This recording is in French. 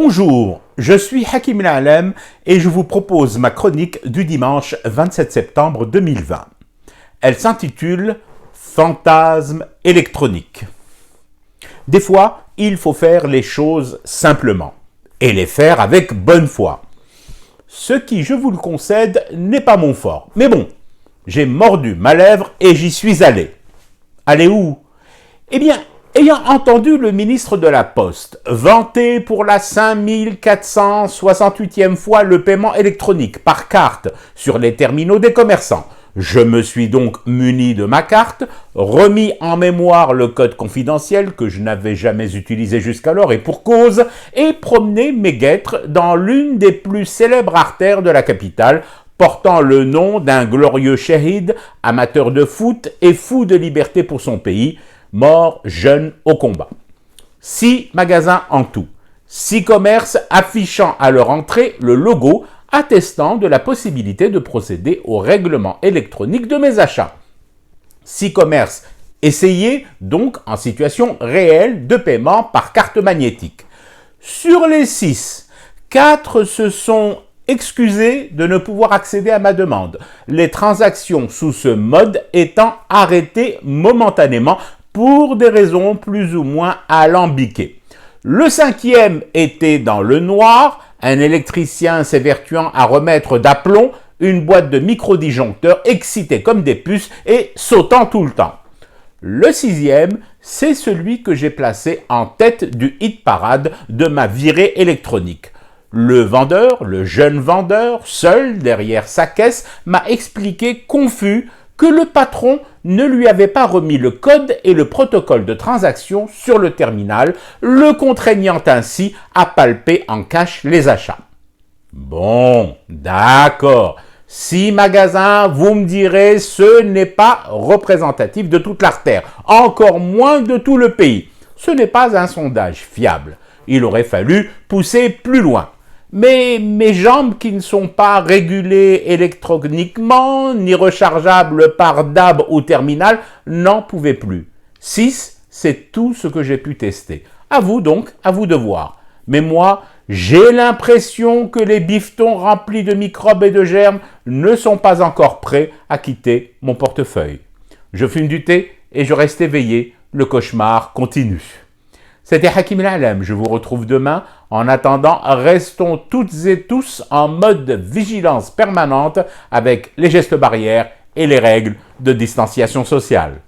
Bonjour, je suis Hakim El-Alem et je vous propose ma chronique du dimanche 27 septembre 2020. Elle s'intitule « Fantasme électronique ». Des fois, il faut faire les choses simplement et les faire avec bonne foi. Ce qui, je vous le concède, n'est pas mon fort. Mais bon, j'ai mordu ma lèvre et j'y suis allé. Allé où? Eh bien, ayant entendu le ministre de la Poste vanter pour la 5468e fois le paiement électronique par carte sur les terminaux des commerçants, je me suis donc muni de ma carte, remis en mémoire le code confidentiel que je n'avais jamais utilisé jusqu'alors et pour cause, et promené mes guêtres dans l'une des plus célèbres artères de la capitale, portant le nom d'un glorieux shahid, amateur de foot et fou de liberté pour son pays, mort jeune au combat. 6 magasins en tout, 6 commerces affichant à leur entrée le logo attestant de la possibilité de procéder au règlement électronique de mes achats. 6 commerces essayés, donc en situation réelle de paiement par carte magnétique. Sur les 6, 4 se sont excusés de ne pouvoir accéder à ma demande, les transactions sous ce mode étant arrêtées momentanément pour des raisons plus ou moins alambiquées. Le 5e était dans le noir, un électricien s'évertuant à remettre d'aplomb une boîte de micro-disjoncteurs excités comme des puces et sautant tout le temps. Le 6e, c'est celui que j'ai placé en tête du hit parade de ma virée électronique. Le vendeur, le jeune vendeur, seul derrière sa caisse, m'a expliqué confus que le patron ne lui avait pas remis le code et le protocole de transaction sur le terminal, le contraignant ainsi à palper en cash les achats. Bon, d'accord. 6 magasins, vous me direz, ce n'est pas représentatif de toute l'artère, encore moins de tout le pays. Ce n'est pas un sondage fiable. Il aurait fallu pousser plus loin. Mais mes jambes qui ne sont pas régulées électroniquement ni rechargeables par DAB ou terminal n'en pouvaient plus. 6, c'est tout ce que j'ai pu tester. À vous donc, à vous de voir. Mais moi, j'ai l'impression que les bifetons remplis de microbes et de germes ne sont pas encore prêts à quitter mon portefeuille. Je fume du thé et je reste éveillé. Le cauchemar continue. C'était Hakim El-Alem, je vous retrouve demain. En attendant, restons toutes et tous en mode vigilance permanente avec les gestes barrières et les règles de distanciation sociale.